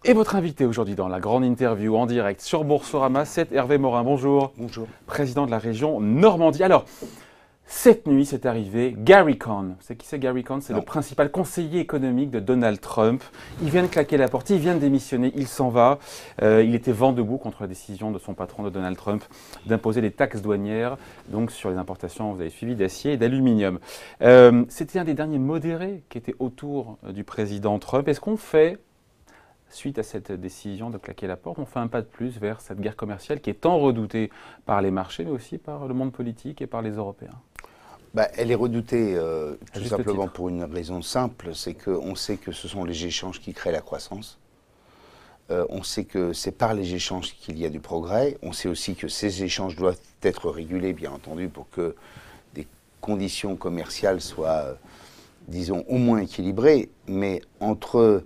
Et votre invité aujourd'hui dans la grande interview en direct sur Boursorama, c'est Hervé Morin. Bonjour. Bonjour. Président de la région Normandie. Alors, cette nuit, c'est arrivé Gary Cohn. Vous savez qui c'est Gary Cohn? C'est le principal conseiller économique de Donald Trump. Il vient de claquer la porte, il vient de démissionner, il s'en va. Il était vent debout contre la décision de son patron, de Donald Trump, d'imposer des taxes douanières donc sur les importations, vous avez suivi, d'acier et d'aluminium. C'était un des derniers modérés qui était autour du président Trump. Est-ce qu'on fait, suite à cette décision de claquer la porte, on fait un pas de plus vers cette guerre commerciale qui est tant redoutée par les marchés, mais aussi par le monde politique et par les Européens? Elle est redoutée tout simplement pour une raison simple, c'est qu'on sait que ce sont les échanges qui créent la croissance. On sait que c'est par les échanges qu'il y a du progrès. On sait aussi que ces échanges doivent être régulés, bien entendu, pour que des conditions commerciales soient, disons, au moins équilibrées. Mais entre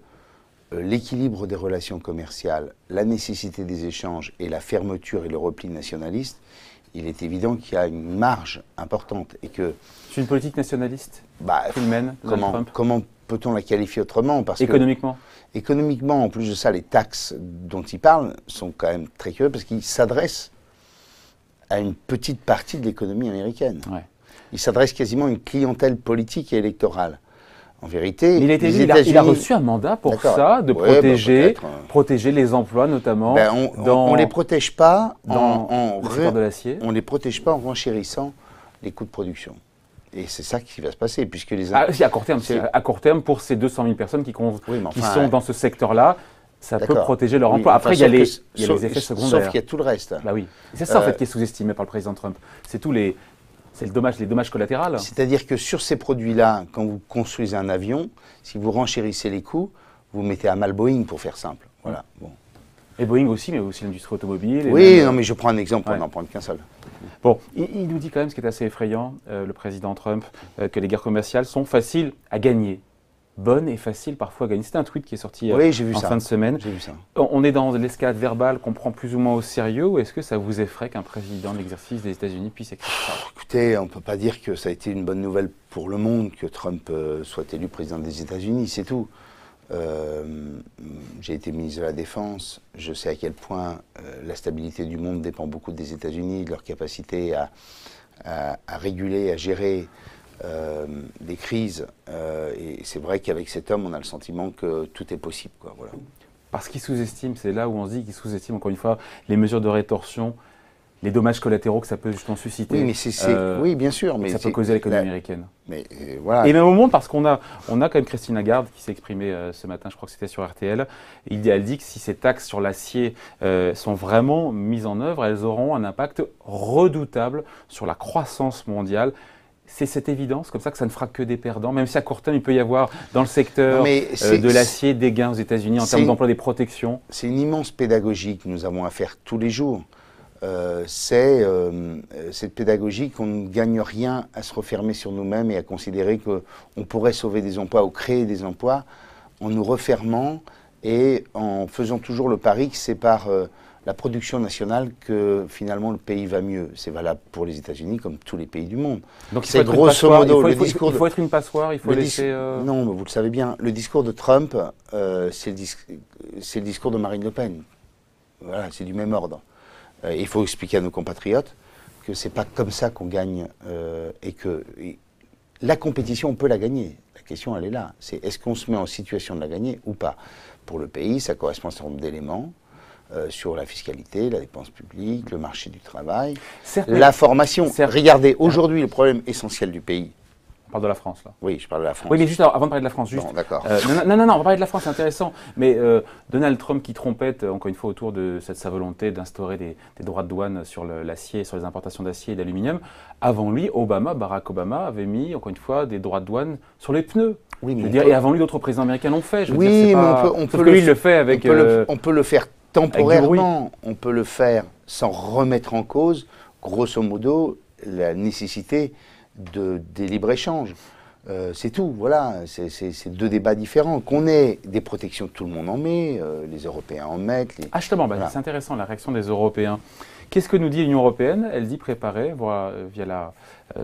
l'équilibre des relations commerciales, la nécessité des échanges et la fermeture et le repli nationaliste, il est évident qu'il y a une marge importante et que... C'est une politique nationaliste qu'il mène, comment peut-on la qualifier autrement? Parce économiquement que, économiquement, en plus de ça, les taxes dont il parle sont quand même très curieuses parce qu'ils s'adressent à une petite partie de l'économie américaine. Ouais. Ils s'adressent quasiment à une clientèle politique et électorale. En vérité, il a reçu un mandat pour ça, de protéger les emplois notamment. On ne les protège pas dans le secteur de l'acier. On ne les protège pas en renchérissant les coûts de production. Et c'est ça qui va se passer, puisque les... à court terme, pour ces 200 000 personnes qui sont dans ce secteur-là, ça peut protéger leur emploi. Après, il y a les effets secondaires. Sauf qu'il y a tout le reste. Bah oui. C'est ça en fait qui est sous-estimé par le président Trump. C'est les dommages collatéraux. C'est-à-dire que sur ces produits-là, quand vous construisez un avion, si vous renchérissez les coûts, vous mettez à mal Boeing, pour faire simple. Voilà. Bon. Et Boeing aussi, mais aussi l'industrie automobile. Oui, non, mais je prends un exemple pour n'en prendre qu'un seul. Bon, il nous dit quand même, ce qui est assez effrayant, le président Trump, que les guerres commerciales sont faciles à gagner. Bonne et facile parfois à gagner. C'était un tweet qui est sorti en fin de semaine. J'ai vu ça. On est dans l'escalade verbale qu'on prend plus ou moins au sérieux, ou est-ce que ça vous effraie qu'un président de l'exercice des États-Unis puisse écrire ça? Écoutez, on ne peut pas dire que ça a été une bonne nouvelle pour le monde que Trump soit élu président des États-Unis, c'est tout. J'ai été ministre de la Défense, je sais à quel point la stabilité du monde dépend beaucoup des États-Unis, de leur capacité à réguler, à gérer des crises, et c'est vrai qu'avec cet homme, on a le sentiment que tout est possible, quoi, voilà. Parce qu'il sous-estime, c'est là où on se dit qu'il sous-estime encore une fois les mesures de rétorsion, les dommages collatéraux que ça peut justement susciter. Oui, mais oui, bien sûr, mais ça peut causer à l'économie américaine. Mais voilà. Et même au monde, parce qu'on a quand même Christine Lagarde qui s'est exprimée ce matin, je crois que c'était sur RTL. Elle dit que si ces taxes sur l'acier sont vraiment mises en œuvre, elles auront un impact redoutable sur la croissance mondiale. C'est cette évidence, comme ça, que ça ne fera que des perdants, même si à court terme, il peut y avoir dans le secteur de l'acier des gains aux États-Unis en termes d'emploi, des protections. C'est une immense pédagogie que nous avons à faire tous les jours. C'est cette pédagogie qu'on ne gagne rien à se refermer sur nous-mêmes et à considérer qu'on pourrait sauver des emplois ou créer des emplois en nous refermant et en faisant toujours le pari que c'est par la production nationale que finalement le pays va mieux. C'est valable pour les États-Unis comme tous les pays du monde. Donc c'est grosso modo il faut être une passoire, il faut laisser... Non, mais vous le savez bien, le discours de Trump, c'est le discours de Marine Le Pen. Voilà, c'est du même ordre. Il faut expliquer à nos compatriotes que c'est pas comme ça qu'on gagne et que la compétition, on peut la gagner. La question, elle est là. C'est est-ce qu'on se met en situation de la gagner ou pas? Pour le pays, ça correspond à un certain nombre d'éléments sur la fiscalité, la dépense publique, le marché du travail, la formation. Regardez, aujourd'hui, le problème essentiel du pays. On parle de la France, là. Oui, je parle de la France. Oui, mais juste avant de parler de la France, juste. Non, d'accord. Non, on va parler de la France, c'est intéressant. Mais Donald Trump qui trompette, encore une fois, autour de sa volonté d'instaurer des droits de douane sur l'acier, sur les importations d'acier et d'aluminium. Avant lui, Barack Obama, avait mis, encore une fois, des droits de douane sur les pneus. Oui, mais et avant lui, d'autres présidents américains l'ont fait. Oui, mais on peut le fait avec. On peut le faire temporairement. On peut le faire sans remettre en cause, grosso modo, la nécessité des libres-échanges. C'est tout, voilà, c'est deux débats différents. Qu'on ait des protections, tout le monde en met, les Européens en mettent. Justement, voilà. C'est intéressant la réaction des Européens. Qu'est-ce que nous dit l'Union européenne? Elle dit préparer, via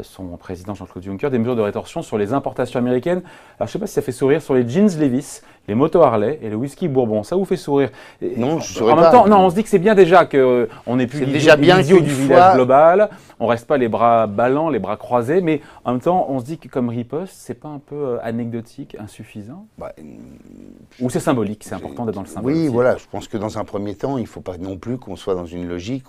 son président Jean-Claude Juncker, des mesures de rétorsion sur les importations américaines. Alors je ne sais pas si ça fait sourire, sur les jeans Levi's, les motos Harley et le whisky Bourbon. Ça vous fait sourire? Non, je en même temps, non, on se dit que c'est bien déjà qu'on n'ait plus l'idiot du village global, on reste pas les bras ballants, les bras croisés, mais en même temps, on se dit que comme riposte, c'est pas un peu anecdotique, insuffisant? Ou c'est symbolique, c'est important d'être dans le symbole? Oui, voilà, je pense que dans un premier temps, il ne faut pas non plus qu'on soit dans une logique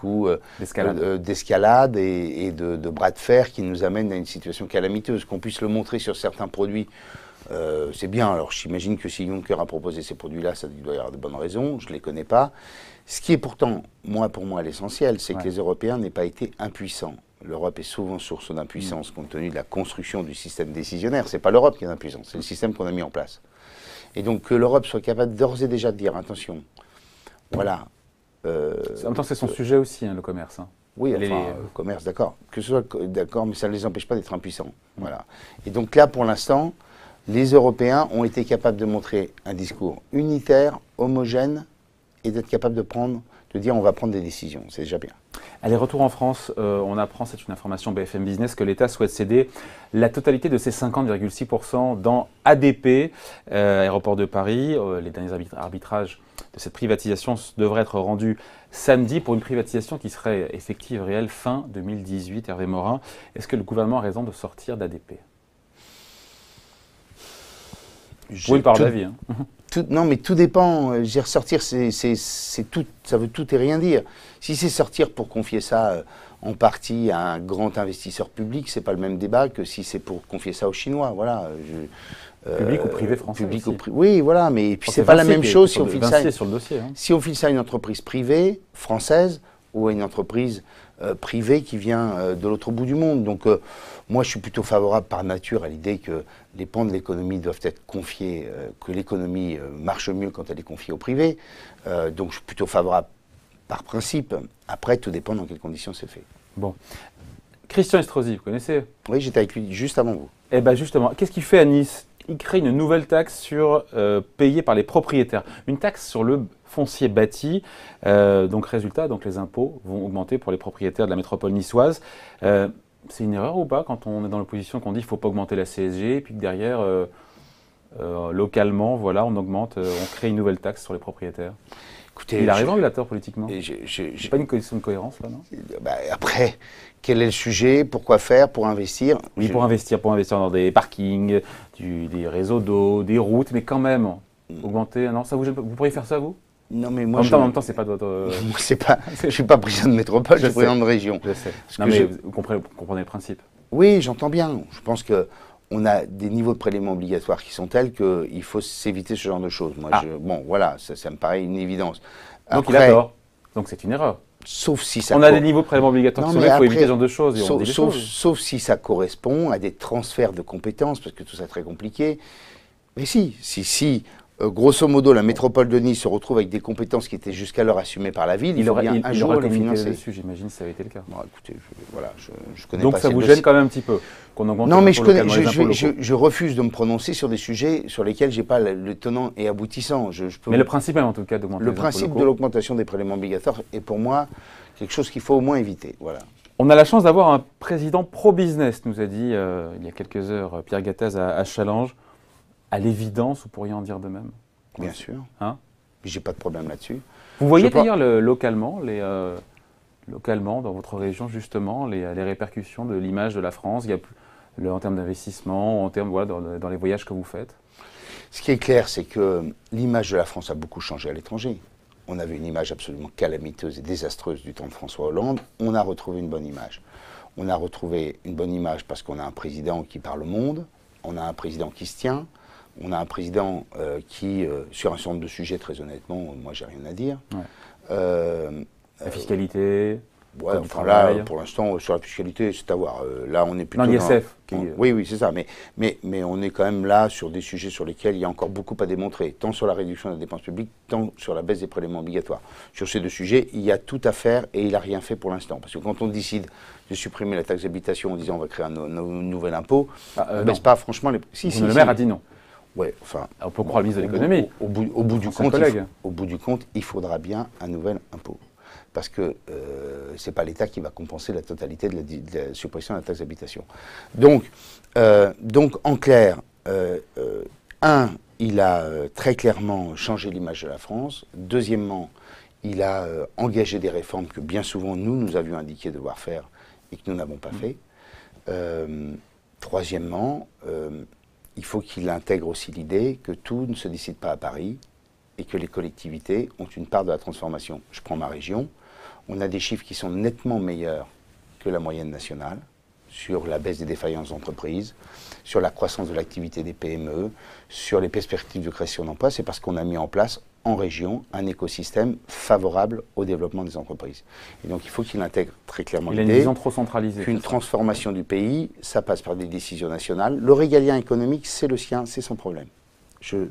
d'escalade et de bras de fer qui nous amène à une situation calamiteuse. Qu'on puisse le montrer sur certains produits, c'est bien. Alors j'imagine que si Juncker a proposé ces produits-là, il doit y avoir de bonnes raisons, je ne les connais pas. Ce qui est pourtant, pour moi, l'essentiel, c'est que les Européens n'aient pas été impuissants. L'Europe est souvent source d'impuissance compte tenu de la construction du système décisionnaire. Ce n'est pas l'Europe qui est impuissante, c'est le système qu'on a mis en place. Et donc que l'Europe soit capable d'ores et déjà de dire, attention, voilà. En même temps, c'est son sujet aussi, hein, le commerce. Hein. Oui, le commerce, d'accord. Que ce soit d'accord, mais ça ne les empêche pas d'être impuissants. Voilà. Et donc là, pour l'instant, les Européens ont été capables de montrer un discours unitaire, homogène, et d'être capables de dire on va prendre des décisions. C'est déjà bien. Allez, retour en France, on apprend, c'est une information BFM Business, que l'État souhaite céder la totalité de ses 50,6% dans ADP, Aéroport de Paris. Les derniers arbitrages de cette privatisation devraient être rendus samedi pour une privatisation qui serait effective, réelle, fin 2018. Hervé Morin, est-ce que le gouvernement a raison de sortir d'ADP? Vous pouvez parler d'avis. Hein. Non, mais tout dépend. Ressortir, c'est tout, ça veut tout et rien dire. Si c'est sortir pour confier ça en partie à un grand investisseur public, c'est pas le même débat que si c'est pour confier ça aux Chinois. Voilà. Public ou privé français aussi. Oui, voilà, mais puis c'est pas la même chose si on file ça. Sur le dossier, hein. Si on file ça à une entreprise privée française ou à une entreprise privée qui vient de l'autre bout du monde. Donc moi, je suis plutôt favorable par nature à l'idée que les pans de l'économie doivent être confiés, que l'économie marche mieux quand elle est confiée au privé. Donc je suis plutôt favorable par principe. Après, tout dépend dans quelles conditions c'est fait. Bon. Christian Estrosi, vous connaissez? Oui, j'étais avec lui juste avant vous. Eh bien justement, qu'est-ce qu'il fait à Nice? Il crée une nouvelle taxe payée par les propriétaires. Une taxe sur le foncier bâti. Donc résultat, les impôts vont augmenter pour les propriétaires de la métropole niçoise. C'est une erreur ou pas quand on est dans l'opposition qu'on dit qu'il ne faut pas augmenter la CSG et puis que derrière, localement, voilà, on augmente, on crée une nouvelle taxe sur les propriétaires? Écoutez, il a raison, il a tort politiquement. C'est pas une question de cohérence là, non? Après, quel est le sujet? Pourquoi faire? Pour investir? Oui, pour investir dans des parkings, des réseaux d'eau, des routes, mais quand même, augmenter, non, ça vous pourriez faire ça, vous? Non, mais moi, en même temps, c'est pas votre... je suis pas président de métropole, je suis président de région. Je sais. Non, mais vous comprenez le principe. Oui, j'entends bien. Je pense qu'on a des niveaux de prélèvements obligatoires qui sont tels qu'il faut s'éviter ce genre de choses. Moi, bon, voilà, ça me paraît une évidence. Donc il a tort. Donc c'est une erreur. Sauf si ça... On a des niveaux de prélèvements obligatoires qui sont là, il faut éviter ce genre de choses. Sauf si ça correspond à des transferts de compétences, parce que tout ça est très compliqué. Mais si grosso modo, la métropole de Nice se retrouve avec des compétences qui étaient jusqu'alors assumées par la ville, il faut bien un jour les financer. J'imagine si ça avait été le cas. Bon, écoutez, je connais donc pas ça vous gêne quand même un petit peu qu'on augmente? Non, mais je refuse de me prononcer sur des sujets sur lesquels je n'ai pas le tenant et aboutissant. Mais le principe, en tout cas, d'augmenter les impôts locaux. Le principe de l'augmentation des prélèvements obligatoires est pour moi quelque chose qu'il faut au moins éviter. Voilà. On a la chance d'avoir un président pro-business, nous a dit il y a quelques heures Pierre Gattaz à Challenge. À l'évidence, vous pourriez en dire de même? Bien sûr. Hein? J'ai pas de problème là-dessus. Vous voyez d'ailleurs localement, dans votre région justement, les répercussions de l'image de la France, en termes d'investissement, en termes dans les voyages que vous faites? Ce qui est clair, c'est que l'image de la France a beaucoup changé à l'étranger. On avait une image absolument calamiteuse et désastreuse du temps de François Hollande. On a retrouvé une bonne image. On a retrouvé une bonne image parce qu'on a un président qui parle au monde, on a un président qui se tient. On a un président qui, sur un certain nombre de sujets, très honnêtement, moi, j'ai rien à dire. Ouais. La fiscalité, ouais, enfin là, pour l'instant, sur la fiscalité, c'est à voir. Là, on est plutôt dans l'ISF. Oui, c'est ça. Mais on est quand même là sur des sujets sur lesquels il y a encore beaucoup à démontrer, tant sur la réduction de la dépense publique, tant sur la baisse des prélèvements obligatoires. Sur ces deux sujets, il y a tout à faire et il n'a rien fait pour l'instant. Parce que quand on décide de supprimer la taxe d'habitation en disant on va créer un nouvel impôt, on ne baisse pas franchement les... Le maire a dit non. Ouais, enfin, on peut croire le ministre de l'économie. Au bout du compte, il faudra bien un nouvel impôt. Parce que ce n'est pas l'État qui va compenser la totalité de la suppression de la taxe d'habitation. Donc, en clair, il a très clairement changé l'image de la France. Deuxièmement, il a engagé des réformes que bien souvent nous avions indiqué devoir faire et que nous n'avons pas fait. Troisièmement, il faut qu'il intègre aussi l'idée que tout ne se décide pas à Paris et que les collectivités ont une part de la transformation. Je prends ma région, on a des chiffres qui sont nettement meilleurs que la moyenne nationale sur la baisse des défaillances d'entreprises, sur la croissance de l'activité des PME, sur les perspectives de création d'emplois. C'est parce qu'on a mis en place en région un écosystème favorable au développement des entreprises. Et donc il faut qu'il intègre très clairement l'idée. Il a une vision trop centralisée. Qu'une transformation du pays, ça passe par des décisions nationales. Le régalien économique, c'est le sien, c'est son problème. Je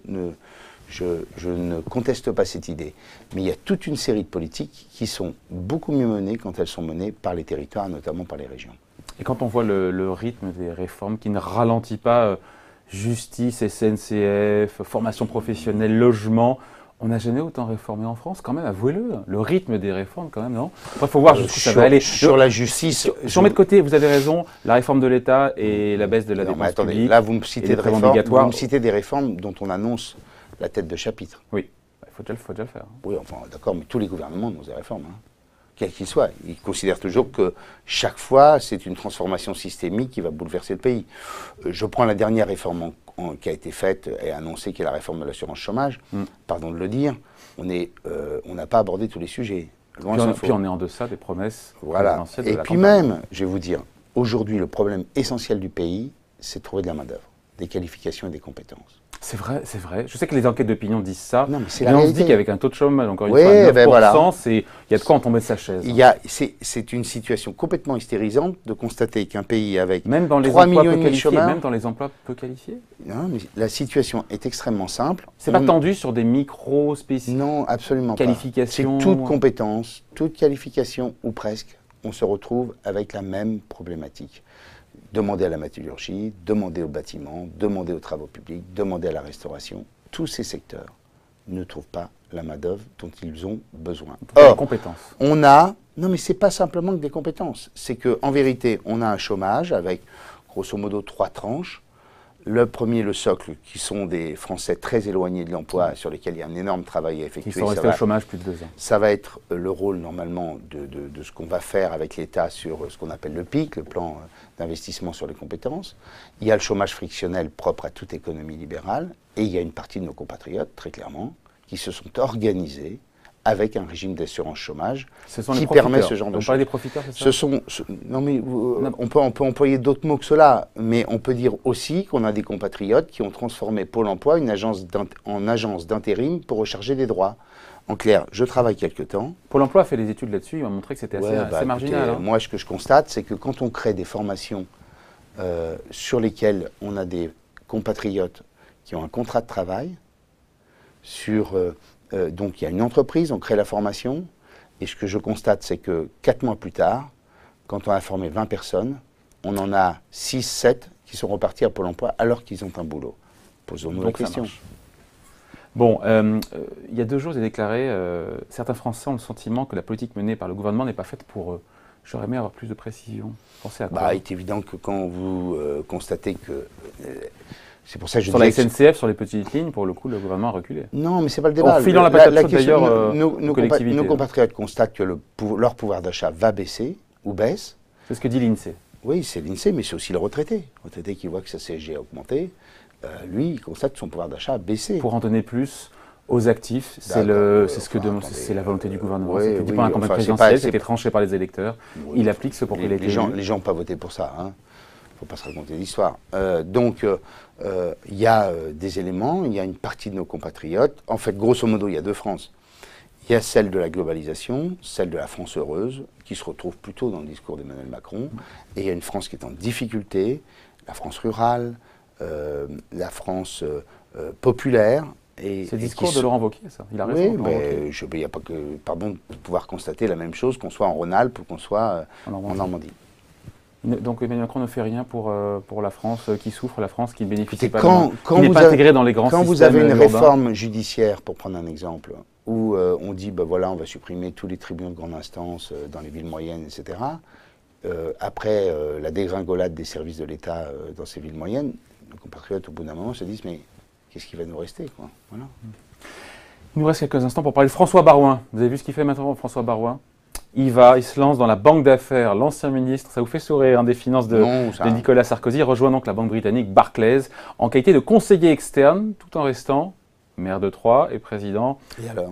ne conteste pas cette idée. Mais il y a toute une série de politiques qui sont beaucoup mieux menées quand elles sont menées par les territoires, notamment par les régions. Et quand on voit le rythme des réformes qui ne ralentit pas, justice, SNCF, formation professionnelle, logement, on n'a jamais autant réformé en France, quand même, avouez-le. Le rythme des réformes, quand même, non? Après, il faut voir jusqu'où ça va aller. Sur la justice... Si on met de côté, vous avez raison, la réforme de l'État et la baisse de la dépense publique. Là, vous me citez des réformes dont on annonce la tête de chapitre. Oui, il faut déjà le faire. Oui, enfin, d'accord, mais tous les gouvernements annoncent des réformes, quels qu'ils soient. Ils considèrent toujours que chaque fois, c'est une transformation systémique qui va bouleverser le pays. Je prends la dernière réforme qui a été faite et annoncée, qui est la réforme de l'assurance chômage. Pardon de le dire, on n'a pas abordé tous les sujets. Puis on est en deçà des promesses présidentielles de la campagne. Puis même, je vais vous dire, aujourd'hui, le problème essentiel du pays, c'est de trouver de la main-d'œuvre, des qualifications et des compétences. C'est vrai, c'est vrai. Je sais que les enquêtes d'opinion disent ça. Non, mais on se dit qu'avec un taux de chômage, encore une fois, 9%, il y a de quoi en tomber de sa chaise. C'est une situation complètement hystérisante de constater qu'un pays avec même dans les 3 emplois millions peu de qualifiés, chômeurs... Même dans les emplois peu qualifiés. Non, mais la situation est extrêmement simple. C'est pas tendu sur des micro-spécifiques. Non, absolument qualifications. pas. C'est toute compétence, toute qualification, ou presque, on se retrouve avec la même problématique. Demander à la métallurgie, demander au bâtiment, demander aux travaux publics, demander à la restauration. Tous ces secteurs ne trouvent pas la main-d'œuvre dont ils ont besoin. Or, compétences. On a... Non, mais ce n'est pas simplement que des compétences. C'est qu'en vérité, on a un chômage avec, grosso modo, 3 tranches. Le premier, le socle, qui sont des Français très éloignés de l'emploi, sur lesquels il y a un énorme travail à effectuer. Qui sont restés au chômage plus de 2 ans. Ça va être le rôle, normalement, de ce qu'on va faire avec l'État sur ce qu'on appelle le PIC, le plan d'investissement sur les compétences. Il y a le chômage frictionnel propre à toute économie libérale. Et il y a une partie de nos compatriotes, très clairement, qui se sont organisés avec un régime d'assurance chômage qui permet ce genre de choses. On parle des profiteurs, c'est ça? Non, mais on peut employer d'autres mots que cela, mais on peut dire aussi qu'on a des compatriotes qui ont transformé Pôle emploi en agence d'intérim pour recharger des droits. En clair, je travaille quelque temps. Pôle emploi a fait des études là-dessus, il m'a montré que c'était assez marginal. Écoutez, moi, ce que je constate, c'est que quand on crée des formations sur lesquelles on a des compatriotes qui ont un contrat de travail, donc il y a une entreprise, on crée la formation, et ce que je constate, c'est que 4 mois plus tard, quand on a formé 20 personnes, on en a 6, 7 qui sont repartis à Pôle emploi alors qu'ils ont un boulot. Posons-nous la question. Bon, il y a 2 jours, j'ai déclaré certains Français ont le sentiment que la politique menée par le gouvernement n'est pas faite pour eux. J'aurais aimé avoir plus de précision. Pensez à quoi? Il est évident que quand vous constatez que... c'est pour ça que je sur la SNCF, sur les petites lignes, pour le coup, le gouvernement a reculé. Non, mais c'est pas le débat. En filant la patate chaude, d'ailleurs, nos compatriotes constatent que leur pouvoir d'achat va baisser ou baisse. C'est ce que dit l'INSEE. Oui, c'est l'INSEE, mais c'est aussi le retraité. Le retraité qui voit que sa CSG a augmenté, lui, il constate que son pouvoir d'achat a baissé. Pour en donner plus aux actifs, c'est la volonté du gouvernement. Oui, c'était pas la campagne présidentielle, c'était tranché par les électeurs. Oui, il applique ce pour qu'il ait été élu. Les gens n'ont pas voté pour ça, hein. Il ne faut pas se raconter l'histoire. Donc, il y a des éléments, il y a une partie de nos compatriotes. En fait, grosso modo, il y a 2 France. Il y a celle de la globalisation, celle de la France heureuse, qui se retrouve plutôt dans le discours d'Emmanuel Macron. Et il y a une France qui est en difficulté, la France rurale, la France populaire. C'est le discours de Laurent Wauquiez, ça. Il a raison. Oui, mais il n'y a pas que, pardon, de pouvoir constater la même chose, qu'on soit en Rhône-Alpes ou qu'on soit en Normandie. Donc Emmanuel Macron ne fait rien pour la France qui souffre, la France qui ne bénéficie pas, qui n'est pas intégrée dans les grands systèmes. Quand vous avez une réforme judiciaire, pour prendre un exemple, où on dit, voilà, on va supprimer tous les tribunaux de grande instance dans les villes moyennes, etc. Après la dégringolade des services de l'État dans ces villes moyennes, nos compatriotes, au bout d'un moment, se disent, mais qu'est-ce qui va nous rester, quoi. Voilà. Il nous reste quelques instants pour parler de François Baroin. Vous avez vu ce qu'il fait maintenant, François Baroin? Il se lance dans la banque d'affaires, l'ancien ministre, ça vous fait sourire, des finances de Nicolas Sarkozy, rejoint donc la banque britannique Barclays en qualité de conseiller externe, tout en restant maire de Troyes et président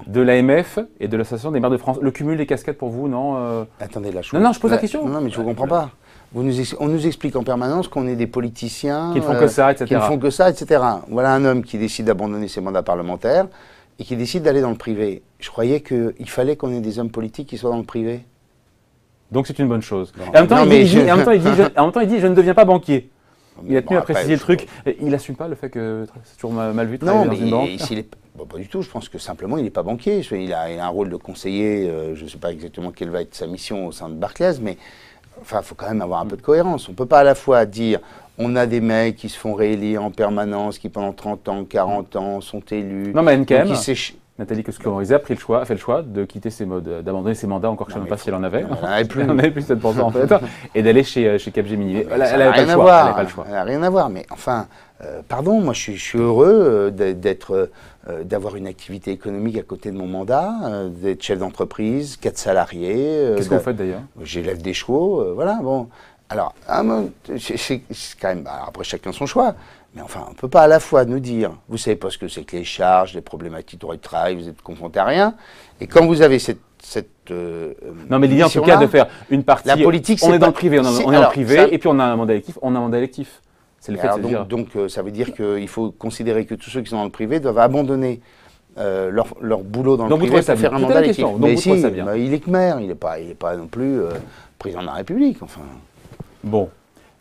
de l'AMF et de l'Association des maires de France. Le cumul des casquettes pour vous, non Attendez, là, non, je pose la question. Non, mais je ne comprends pas. On nous explique en permanence qu'on est des politiciens qui ne font que ça, etc. Qui ne font que ça, etc. Voilà un homme qui décide d'abandonner ses mandats parlementaires et qui décide d'aller dans le privé. Je croyais qu'il fallait qu'on ait des hommes politiques qui soient dans le privé. Donc c'est une bonne chose. Et en même temps, il dit, je ne deviens pas banquier. Il a tenu à préciser le truc. Il n'assume pas le fait que c'est toujours mal vu de travailler dans une banque. Pas du tout. Je pense que simplement, il n'est pas banquier. Il a un rôle de conseiller. Je ne sais pas exactement quelle va être sa mission au sein de Barclays, mais enfin, il faut quand même avoir un peu de cohérence. On ne peut pas à la fois dire on a des mecs qui se font réélire en permanence, qui pendant 30 ans, 40 ans sont élus. Non, mais NKM, Nathalie Kosciusko-Morizet a fait le choix de quitter d'abandonner ses mandats, encore que je ne sais même pas si elle en avait. Elle n'en avait plus. Elle n'en avait plus 7% en fait. Et d'aller chez Capgemini. Elle n'avait pas le choix. Elle n'a rien à voir. Mais enfin, pardon, moi je suis heureux d'avoir une activité économique à côté de mon mandat, d'être chef d'entreprise, 4 salariés. Qu'est-ce que vous faites d'ailleurs? J'élève des chevaux, voilà, bon. Alors, c'est quand même, après chacun son choix, mais enfin, on ne peut pas à la fois nous dire, vous ne savez pas ce que c'est que les charges, les problématiques de travail, vous êtes confronté à rien, et quand vous avez cette non, mais l'idée en tout cas de faire une partie, la politique, on est dans le privé, on est en privé, et puis on a un mandat électif, c'est le fait de se dire. Donc ça veut dire qu'il faut considérer que tous ceux qui sont dans le privé doivent abandonner leur boulot dans le privé pour faire un mandat électif. Mais si, il est que maire, il n'est pas non plus président de la République, enfin... Bon,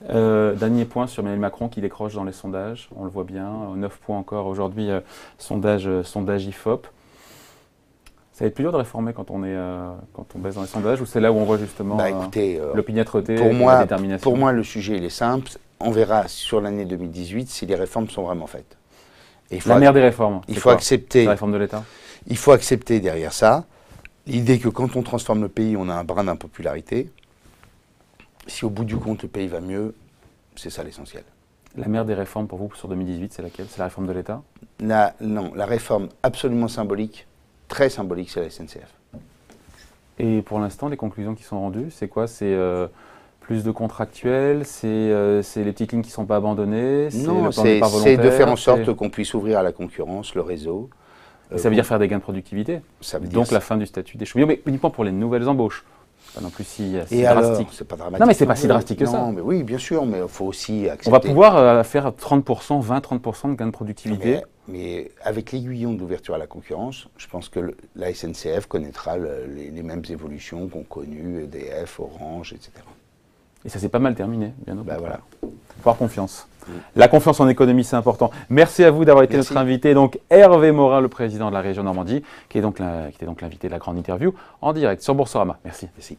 dernier point sur Emmanuel Macron qui décroche dans les sondages, on le voit bien, 9 points encore aujourd'hui, sondage IFOP. Ça va être plus dur de réformer quand on baisse dans les sondages, ou c'est là où on voit justement l'opiniâtreté et la détermination? Pour moi, le sujet il est simple, on verra sur l'année 2018 si les réformes sont vraiment faites. La mère des réformes, il faut accepter, la réforme de l'État. Il faut accepter derrière ça l'idée que quand on transforme le pays, on a un brin d'impopularité. Si au bout du compte, le pays va mieux, c'est ça l'essentiel. La mère des réformes pour vous sur 2018, c'est laquelle? C'est la réforme de l'État? Non, la réforme absolument symbolique, très symbolique, c'est la SNCF. Et pour l'instant, les conclusions qui sont rendues, c'est quoi? C'est plus de contractuels, c'est les petites lignes qui ne sont pas abandonnées? Non, c'est de faire en sorte qu'on puisse ouvrir à la concurrence le réseau. Et ça veut dire faire des gains de productivité. Donc la fin du statut des cheminots, mais uniquement pour les nouvelles embauches. Pas non plus si drastique. C'est pas dramatique. Non, mais c'est pas si drastique que ça. Non, mais oui, bien sûr, mais il faut aussi accepter. On va pouvoir faire 30%, 20-30% de gains de productivité. Mais avec l'aiguillon d'ouverture à la concurrence, je pense que la SNCF connaîtra les mêmes évolutions qu'ont connues EDF, Orange, etc. Et ça s'est pas mal terminé, bien au contraire. Voilà. Faut avoir confiance. La confiance en économie, c'est important. Merci à vous d'avoir été notre invité. Donc Hervé Morin, le président de la région Normandie, qui était donc l'invité de la grande interview en direct sur Boursorama. Merci. Merci.